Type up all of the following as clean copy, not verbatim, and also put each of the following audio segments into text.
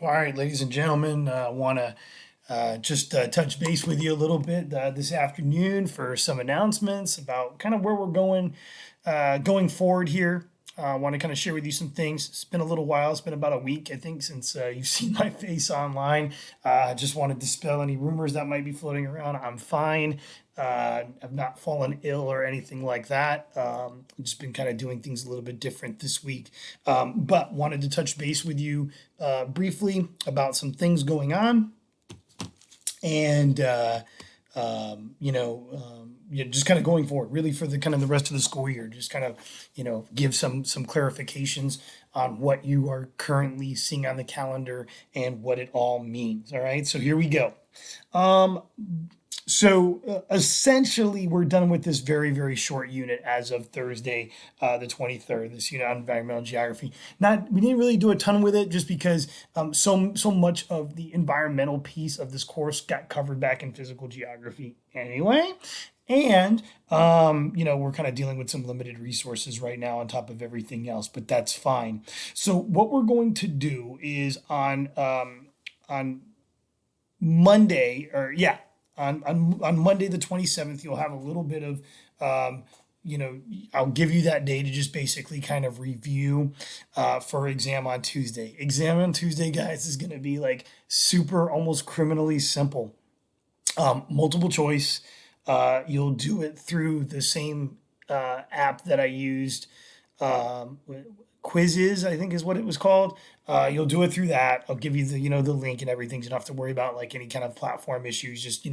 All right, ladies and gentlemen, I want to just touch base with you a little bit this afternoon for some announcements about kind of where we're going forward here. I want to kind of share with you some things. It's been a little while. It's been about a week, I think, since you've seen my face online. I just want to dispel any rumors that might be floating around. I'm fine. I've not fallen ill or anything like that. I've just been kind of doing things a little bit different this week. But wanted to touch base with you briefly about some things going on and just kind of going forward, really for the kind of the rest of the school year. Just kind of give some clarifications on what you are currently seeing on the calendar and what it all means. All right, so here we go. Essentially, we're done with this very, very short unit as of Thursday, the 23rd, this unit on environmental geography. We didn't really do a ton with it just because so much of the environmental piece of this course got covered back in physical geography anyway. And, we're kind of dealing with some limited resources right now on top of everything else, but that's fine. So what we're going to do is on Monday, on Monday the 27th, you'll have a little bit of, I'll give you that day to just basically kind of review for exam on Tuesday. Exam on Tuesday, guys, is going to be like super, almost criminally simple. Multiple choice. You'll do it through the same app that I used. Quizzes, I think is what it was called. You'll do it through that. I'll give you the link and everything. So you don't have to worry about like any kind of platform issues. Just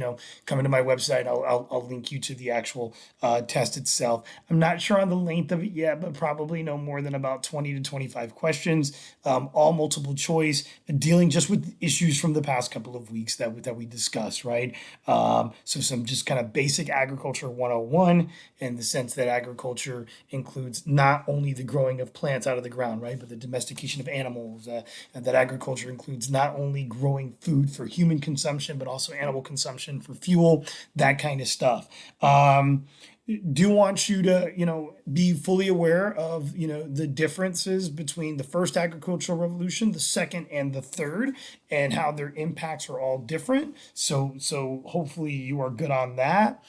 come into my website. I'll link you to the actual test itself. I'm not sure on the length of it yet, but probably no more than about 20 to 25 questions. All multiple choice, dealing just with issues from the past couple of weeks that we discussed, right? So some just kind of basic agriculture 101 in the sense that agriculture includes not only the growing of plants out of the ground, right, but the domestication of animals. And that agriculture includes not only growing food for human consumption, but also animal consumption for fuel, that kind of stuff. Do want you to be fully aware of the differences between the first agricultural revolution, the second, and the third, and how their impacts are all different. So hopefully you are good on that.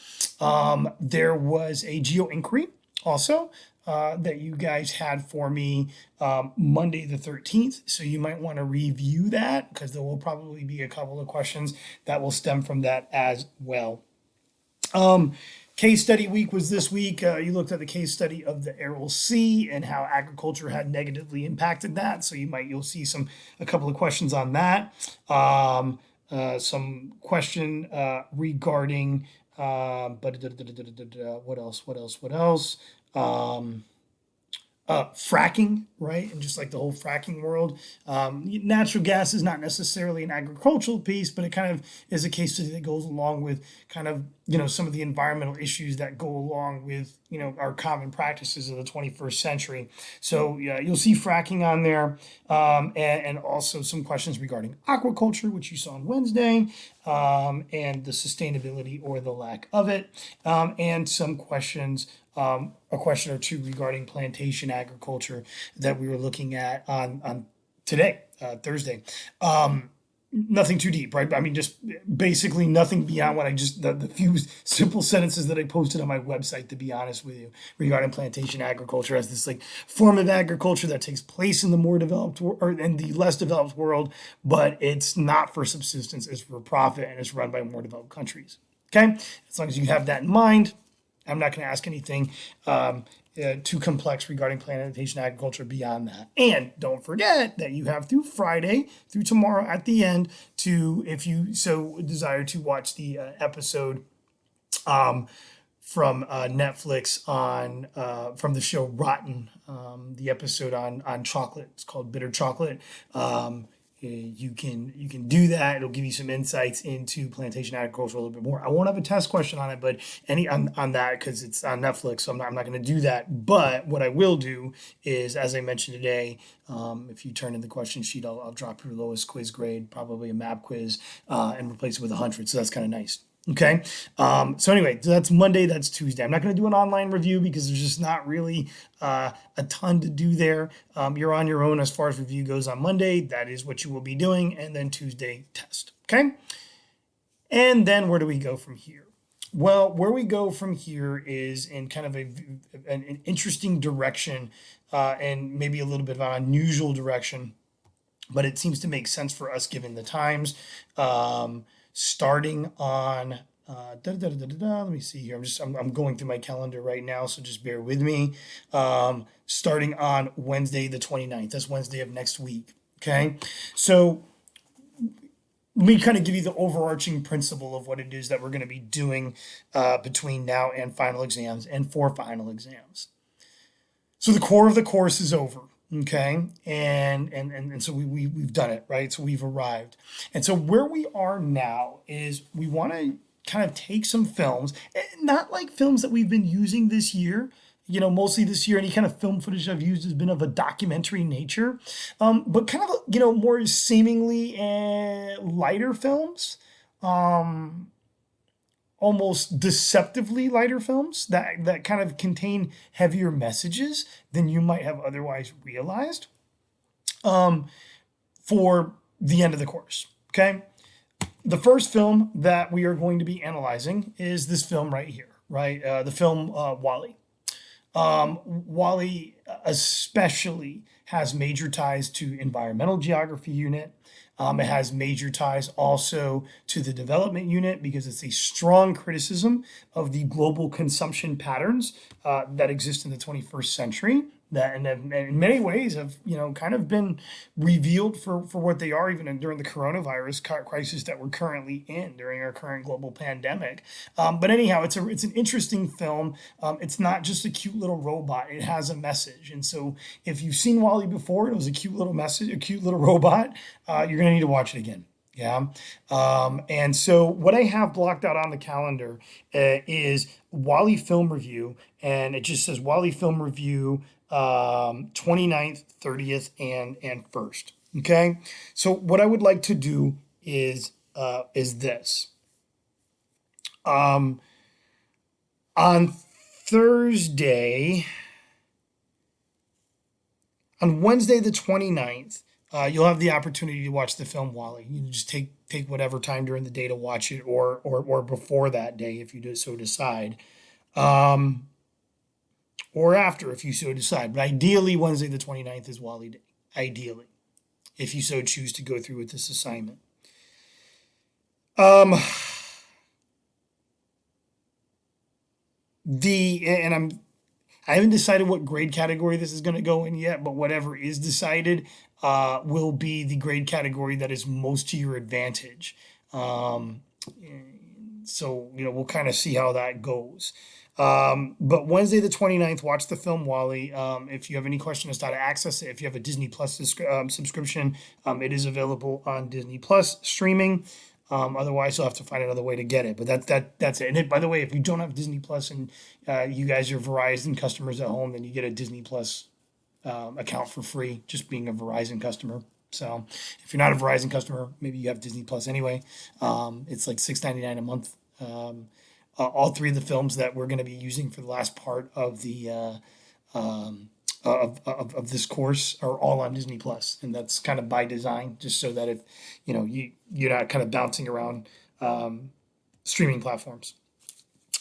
There was a geo inquiry also that you guys had for me Monday the 13th. So you might want to review that because there will probably be a couple of questions that will stem from that as well. Case study week was this week. You looked at the case study of the Aral Sea and how agriculture had negatively impacted that. So you'll see a couple of questions on that. Some question regarding what else? Fracking, right? And just like the whole fracking world. Natural gas is not necessarily an agricultural piece, but it kind of is a case study that goes along with kind of, some of the environmental issues that go along with, our common practices of the 21st century. So you'll see fracking on there, and also some questions regarding aquaculture, which you saw on Wednesday, and the sustainability or the lack of it, and some questions, a question or two regarding plantation agriculture that we were looking at on today, Thursday. Nothing too deep, right? I mean, just basically nothing beyond what the few simple sentences that I posted on my website, to be honest with you, regarding plantation agriculture as this like form of agriculture that takes place in the more developed or in the less developed world, but it's not for subsistence, it's for profit, and it's run by more developed countries. Okay, as long as you have that in mind, I'm not going to ask anything too complex regarding plantation agriculture beyond that. And don't forget that you have through Friday, through tomorrow at the end, if you so desire, to watch the episode from Netflix from the show Rotten, the episode on chocolate. It's called Bitter Chocolate. You can do that. It'll give you some insights into plantation agriculture a little bit more. I won't have a test question on it, but on that because it's on Netflix, so I'm not going to do that. But what I will do is, as I mentioned today, if you turn in the question sheet, I'll drop your lowest quiz grade, probably a map quiz, and replace it with 100. So that's kind of nice. Okay. So anyway, so that's Monday, that's Tuesday. I'm not going to do an online review because there's just not really a ton to do there. You're on your own as far as review goes on Monday. That is what you will be doing. And then Tuesday, test. Okay. And then where do we go from here? Well, where we go from here is in kind of an interesting direction and maybe a little bit of an unusual direction, but it seems to make sense for us given the times. Starting on, let me see here. I'm going through my calendar right now, so just bear with me. Starting on Wednesday, the 29th. That's Wednesday of next week. Okay. So let me kind of give you the overarching principle of what it is that we're going to be doing between now and final exams and for final exams. So the core of the course is over, okay, and so we've done it, right? So we've arrived, and so where we are now is we want to kind of take some films, not like films that we've been using this year. Mostly this year, any kind of film footage I've used has been of a documentary nature, but kind of more seemingly lighter films. Almost deceptively lighter films that kind of contain heavier messages than you might have otherwise realized for the end of the course. Okay. The first film that we are going to be analyzing is this film right here, right? The film WALL-E. WALL-E especially has major ties to environmental geography unit. It has major ties also to the development unit because it's a strong criticism of the global consumption patterns that exist in the 21st century that and in many ways have kind of been revealed for what they are even during the coronavirus crisis that we're currently in during our current global pandemic. But anyhow, it's an interesting film. It's not just a cute little robot; it has a message. And so, if you've seen WALL-E before, it was a cute little message, a cute little robot. You're gonna need to watch it again. Yeah. And so what I have blocked out on the calendar is WALL-E film review, and it just says WALL-E film review 29th, 30th, and 1st. Okay. So what I would like to do is this. On Thursday, on Wednesday the 29th, you'll have the opportunity to watch the film WALL-E. You can just take whatever time during the day to watch it, or before that day if you so decide, or after if you so decide. But ideally, Wednesday the 29th is WALL-E day. Ideally, if you so choose to go through with this assignment. I haven't decided what grade category this is going to go in yet, but whatever is decided will be the grade category that is most to your advantage. So, we'll kind of see how that goes. But Wednesday the 29th, watch the film WALL-E. If you have any question as to how to access it, if you have a Disney Plus subscription, it is available on Disney Plus streaming. Otherwise, you'll have to find another way to get it. But that's it. And by the way, if you don't have Disney Plus and you guys are Verizon customers at home, then you get a Disney Plus account for free, just being a Verizon customer. So if you're not a Verizon customer, maybe you have Disney Plus anyway. It's like $6.99 a month. All three of the films that we're going to be using for the last part of the of this course are all on Disney Plus, and that's kind of by design, just so that if you're not kind of bouncing around streaming platforms.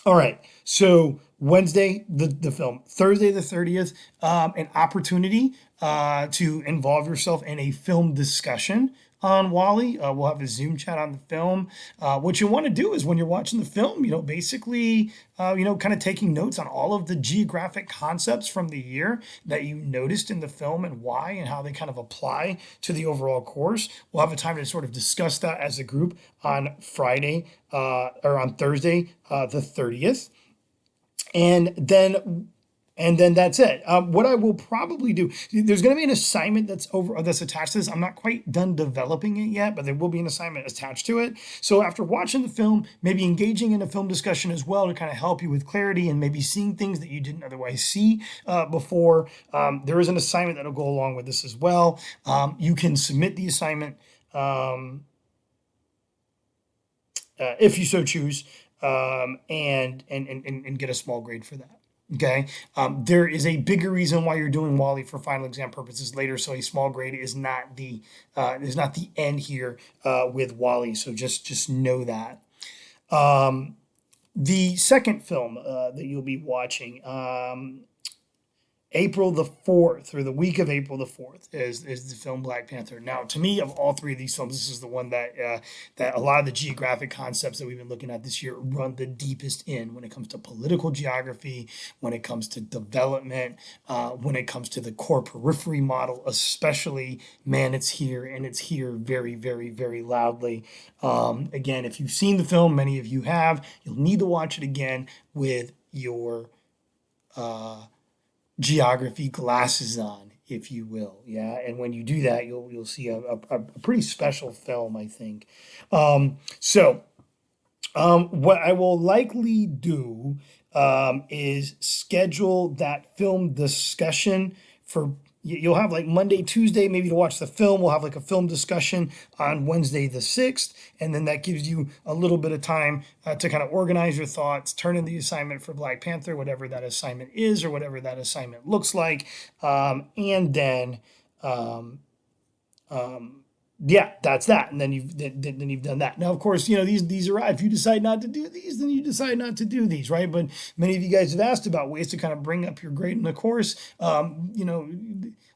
All right, so Wednesday the film, Thursday the 30th, an opportunity to involve yourself in a film discussion on WALL-E. We'll have a Zoom chat on the film. What you want to do is when you're watching the film, basically, kind of taking notes on all of the geographic concepts from the year that you noticed in the film and why and how they kind of apply to the overall course. We'll have a time to sort of discuss that as a group on Friday or on Thursday, the 30th. And then that's it. What I will probably do, there's going to be an assignment that's attached to this. I'm not quite done developing it yet, but there will be an assignment attached to it. So after watching the film, maybe engaging in a film discussion as well to kind of help you with clarity and maybe seeing things that you didn't otherwise see before, there is an assignment that'll go along with this as well. You can submit the assignment if you so choose, and get a small grade for that. Okay. There is a bigger reason why you're doing Wally for final exam purposes later, so a small grade is not the end here with Wally. So just know that. The second film that you'll be watching, April the 4th, or the week of April the 4th, is the film Black Panther. Now, to me, of all three of these films, this is the one that a lot of the geographic concepts that we've been looking at this year run the deepest in when it comes to political geography, when it comes to development, when it comes to the core periphery model, especially. Man, it's here, and it's here very, very, very loudly. Again, if you've seen the film, many of you have, you'll need to watch it again with your geography glasses on, if you will. Yeah, and when you do that, you'll see a pretty special film, I think. What I will likely do is schedule that film discussion for. You'll have like Monday, Tuesday, maybe to watch the film. We'll have like a film discussion on Wednesday the 6th. And then that gives you a little bit of time to kind of organize your thoughts, turn in the assignment for Black Panther, whatever that assignment is or whatever that assignment looks like. And then, yeah, that's that. And then you've done that. Now, of course, these are, if you decide not to do these, then you decide not to do these, right? But many of you guys have asked about ways to kind of bring up your grade in the course.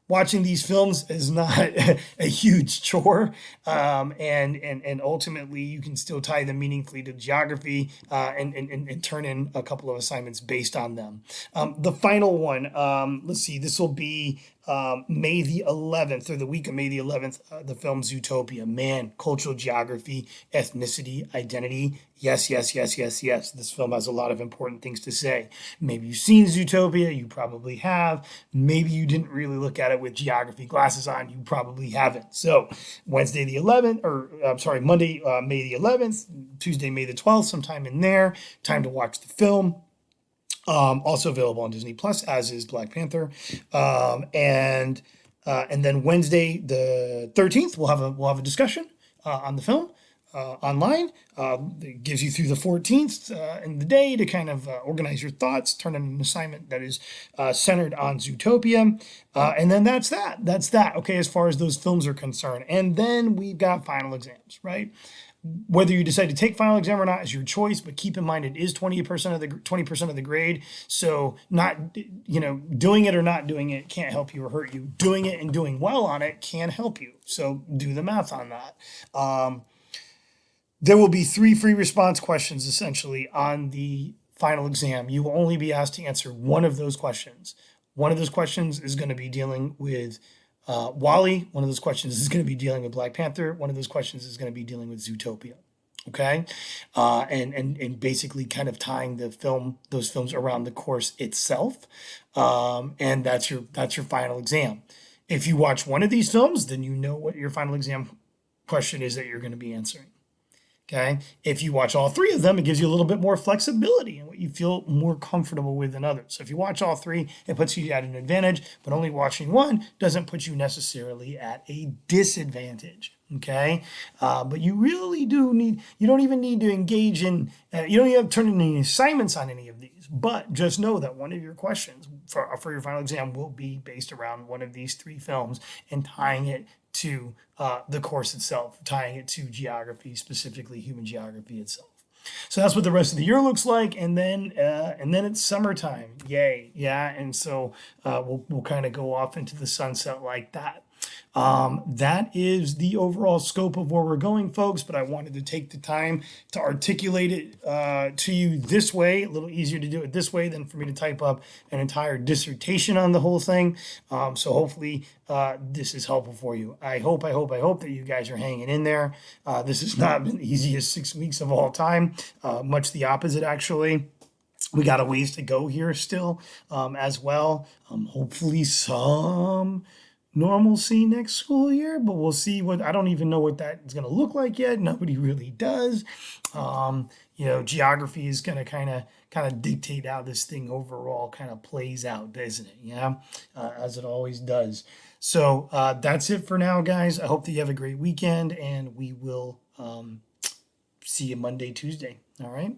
Watching these films is not a huge chore, and ultimately you can still tie them meaningfully to geography, and turn in a couple of assignments based on them. The final one, let's see, this will be May the 11th, or the week of May the 11th, the film Zootopia. Man, cultural geography, ethnicity, identity. Yes, yes, yes, yes, yes. This film has a lot of important things to say. Maybe you've seen Zootopia, you probably have. Maybe you didn't really look at it with geography glasses on, you probably haven't. So Wednesday the 11th, or I'm sorry, Monday, May the 11th, Tuesday, May the 12th, sometime in there, time to watch the film. Also available on Disney Plus, as is Black Panther. And then Wednesday the 13th, we'll have a discussion on the film online. It gives you through the 14th in the day to kind of organize your thoughts, turn in an assignment that is centered on Zootopia. And then that's that. That's that. Okay, as far as those films are concerned. And then we've got final exams, right? Whether you decide to take final exam or not is your choice, but keep in mind it is 20% of the grade. So not, doing it or not doing it can't help you or hurt you. Doing it and doing well on it can help you. So do the math on that. There will be 3 free response questions essentially on the final exam. You will only be asked to answer one of those questions. One of those questions is going to be dealing with Wally. One of those questions is going to be dealing with Black Panther. One of those questions is going to be dealing with Zootopia. Okay, and basically kind of tying those films around the course itself, and that's your final exam. If you watch one of these films, then you know what your final exam question is that you're going to be answering. Okay. If you watch all 3 of them, it gives you a little bit more flexibility and what you feel more comfortable with than others. So if you watch all 3, it puts you at an advantage, but only watching one doesn't put you necessarily at a disadvantage. Okay. But you really you don't even need to engage in, you don't even have to turn in any assignments on any of these, but just know that one of your questions for your final exam will be based around one of these 3 films and tying it to the course itself, tying it to geography, specifically human geography itself. So that's what the rest of the year looks like, and then it's summertime. Yay, yeah! And so we'll kind of go off into the sunset like that. That is the overall scope of where we're going, folks, but I wanted to take the time to articulate it to you this way. A little easier to do it this way than for me to type up an entire dissertation on the whole thing. So hopefully this is helpful for you. I hope that you guys are hanging in there. This has not been the easiest 6 weeks of all time. Much the opposite, actually. We got a ways to go here still, as well. Hopefully some normalcy next school year, but we'll see. I don't even know what that is going to look like yet. Nobody really does. Geography is going to kind of dictate how this thing overall kind of plays out, doesn't it? Yeah, as it always does. So that's it for now, guys. I hope that you have a great weekend, and we will see you Monday, Tuesday. All right.